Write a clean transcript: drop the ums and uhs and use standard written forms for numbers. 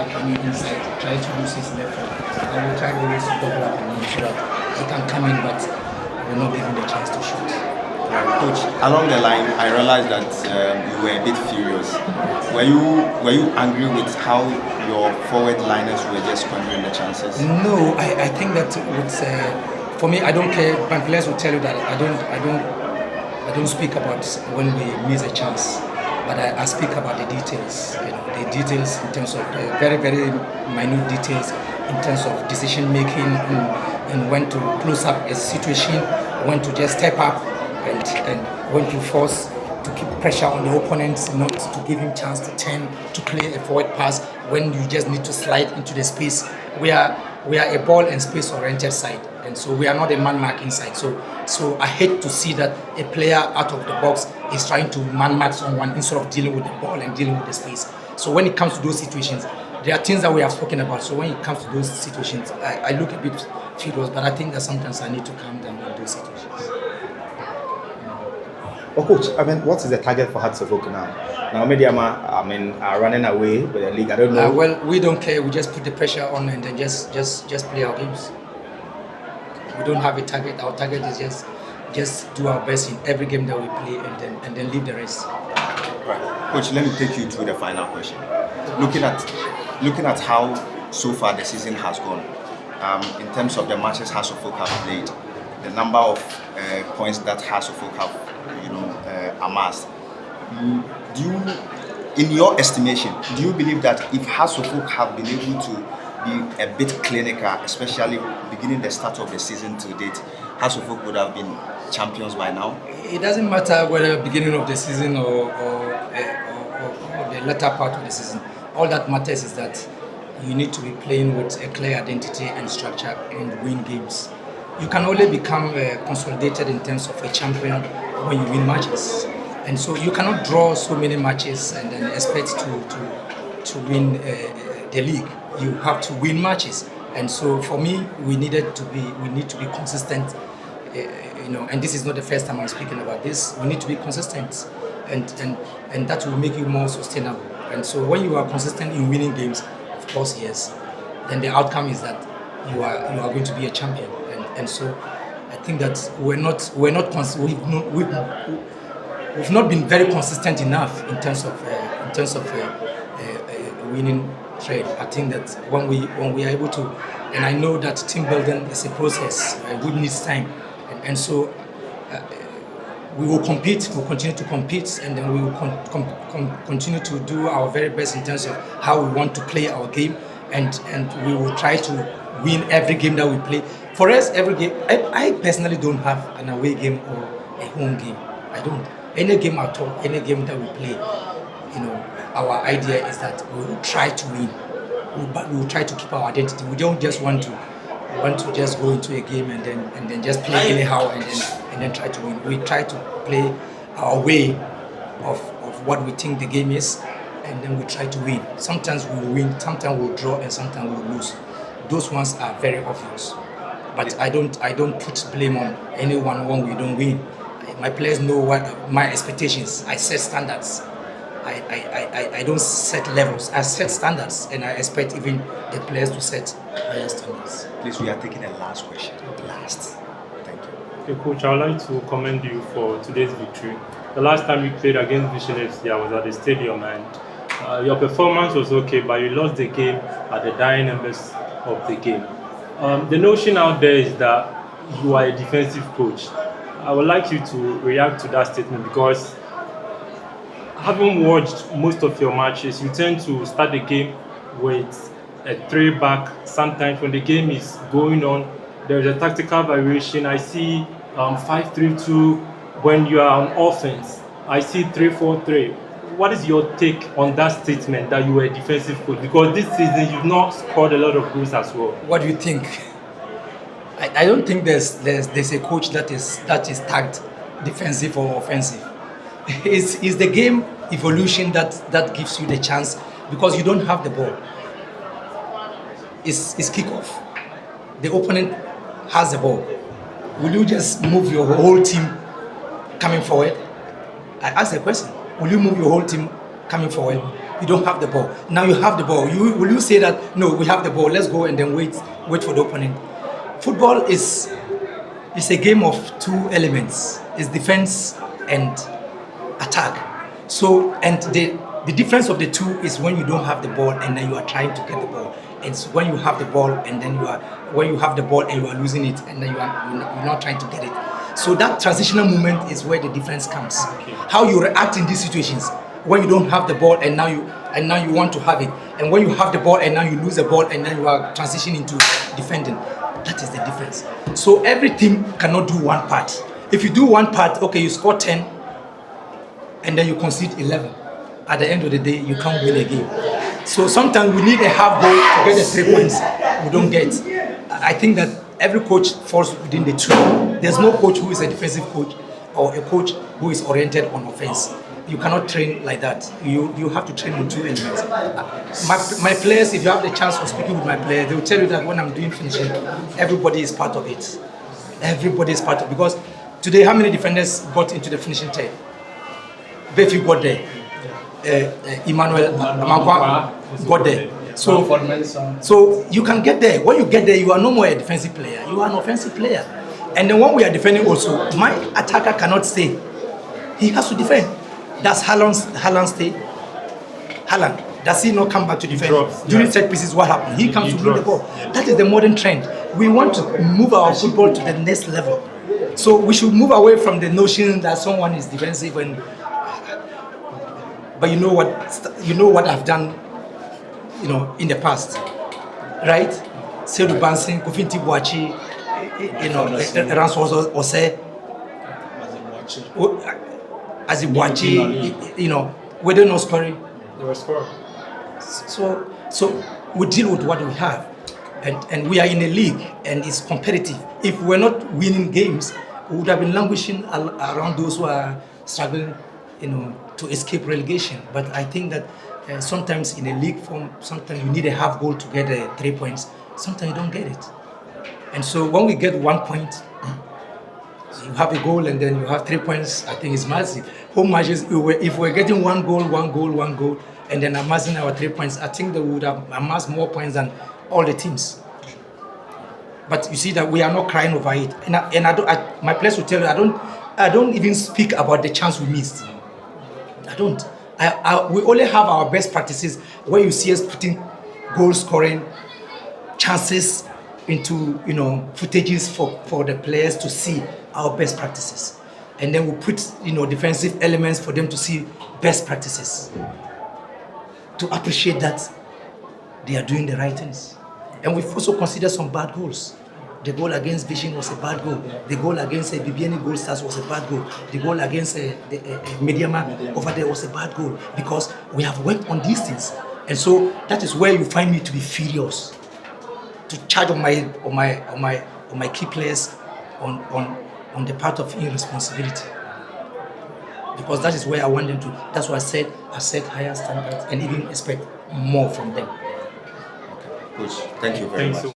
player coming inside, trying to use his left foot. I will try always to double up on him so that he can come in, but I will not give him the chance to shoot. Coach, along the line, I realized that you were a bit furious. Were you angry with how your forward liners were just squandering the chances? No, I think that for me, I don't care. My players will tell you that I don't speak about when we miss a chance, but I speak about the details. You know, the details in terms of very minute details in terms of decision making and when to close up a situation, when to just step up and when to force to keep pressure on the opponents, not to give him chance to turn to play a forward pass when you just need to slide into the space. We are a ball and space oriented side, and so we are not a man marking side. So I hate to see that a player out of the box is trying to man mark someone instead of dealing with the ball and dealing with the space. So when it comes to those situations, there are things that we have spoken about. So when it comes to those situations, I look a bit furious, but I think that sometimes I need to calm down in those situations. Well, coach, I mean, what is the target for eartsofoak now? Now, Mediama, are running away with the league. I don't know. Well, we don't care. We just put the pressure on and then just play our games. We don't have a target. Our target is just do our best in every game that we play and then leave the rest. Right. Coach, let me take you to the final question. Looking at how so far the season has gone, in terms of the matches eartsofoak have played, the number of points that eartsofoak have amassed. Do you, in your estimation, do you believe that if eartsofoak have been able to be a bit clinical, especially beginning the start of the season to date, eartsofoak would have been champions by now? It doesn't matter whether beginning of the season or the latter part of the season. All that matters is that you need to be playing with a clear identity and structure and win games. You can only become consolidated in terms of a champion when you win matches. And so you cannot draw so many matches and then expect to win the league. You have to win matches. And so for me, we need to be consistent. And this is not the first time I'm speaking about this. We need to be consistent, and that will make you more sustainable. And so when you are consistent in winning games, of course, yes, then the outcome is that you are going to be a champion. And so I think that we've not been very consistent enough in terms of winning trade. I think that when we are able to, and I know that team building is a process, it needs time, and so we will compete. We'll continue to compete, and then we will continue to do our very best in terms of how we want to play our game, and we will try to win every game that we play. For us, every game, I personally don't have an away game or a home game. I don't. Any game at all, any game that we play, our idea is that we will try to win, but we will try to keep our identity. We don't just want to just go into a game and then just play anyhow and then try to win. We try to play our way of what we think the game is, and then we try to win. Sometimes we will win, sometimes we'll draw, and sometimes we'll lose. Those ones are very obvious. But I don't put blame on anyone when we don't win. My players know what my expectations. I set standards. I don't set levels. I set standards, and I expect even the players to set higher standards. Please, we are taking a last question. Last. Thank you. Okay, Coach, I would like to commend you for today's victory. The last time you played against Vision FC, I was at the stadium, and your performance was okay, but you lost the game at the dying embers of the game. The notion out there is that you are a defensive coach. I would like you to react to that statement, because having watched most of your matches, you tend to start the game with a 3-back. Sometimes when the game is going on, there is a tactical variation. I see 5-3-2 when you are on offense. I see 3-4-3. What is your take on that statement that you were a defensive coach? Because this season you've not scored a lot of goals as well. What do you think? I don't think there's a coach that is tagged defensive or offensive. It's the game evolution that gives you the chance, because you don't have the ball. It's kickoff. The opponent has the ball. Will you just move your whole team coming forward? I ask the question. Will you move your whole team coming forward? you don't have the ball. Now you have the ball. Will you say that no, we have the ball, let's go and then wait for the opponent? Football is a game of two elements. It's defense and attack. So and the difference of the two is when you don't have the ball and then you are trying to get the ball. It's when you have the ball and then when you have the ball and you are losing it and then you're not trying to get it. So that transitional moment is where the difference comes. How you react in these situations when you don't have the ball and now you want to have it, and when you have the ball and now you lose the ball and then you are transitioning into defending. That is the difference. So every team cannot do one part. If you do one part, okay, you score 10 and then you concede 11. At the end of the day, you can't win a game. So sometimes we need a half goal to get the 3 points we don't get. I think that every coach falls within the two. There's no coach who is a defensive coach or a coach who is oriented on offense. You cannot train like that. You have to train on two elements. My players, if you have the chance of speaking with my players, they will tell you that when I'm doing finishing, everybody is part of it. Everybody is part of it. Because today, how many defenders got into the finishing third? Very few got there. Emmanuel Amankwa got there. So you can get there. When you get there, you are no more a defensive player. You are an offensive player. And then when we are defending also, my attacker cannot stay. He has to defend. Does Haaland stay? Haaland, does he not come back to defend? During set pieces, what happened? He comes to win the ball. That is the modern trend. We want to move our football to the next level. So we should move away from the notion that someone is defensive and but you know what I've done, in the past, right? Seydou Bansing, Kofinti Boachi, Ransom Ose, Azibuachi, we don't know scoring. They were scoring. So we deal with what we have, and we are in a league and it's competitive. If we're not winning games, we would have been languishing around those who are struggling, to escape relegation. But I think that sometimes in a league form, sometimes you need a half goal to get 3 points. Sometimes you don't get it. And so when we get 1 point, you have a goal and then you have 3 points, I think it's massive. Home matches, if we're getting one goal, and then amassing our 3 points, I think that we would have amassed more points than all the teams. But you see that we are not crying over it. My players will tell you, I don't even speak about the chance we missed. I don't. We only have our best practices where you see us putting goal scoring chances into footages for the players to see our best practices, and then we put defensive elements for them to see best practices, to appreciate that they are doing the right things. And we've also considered some bad goals. The goal against Vision was a bad goal. The goal against Bibiani Gold Stars was a bad goal. The goal against Mediama over there was a bad goal, because we have worked on these things. And so that is where you find me to be furious, to charge on my key players on the part of irresponsibility. Because that is where I want them to. That's why I set higher standards and even expect more from them. Coach, thank you very much.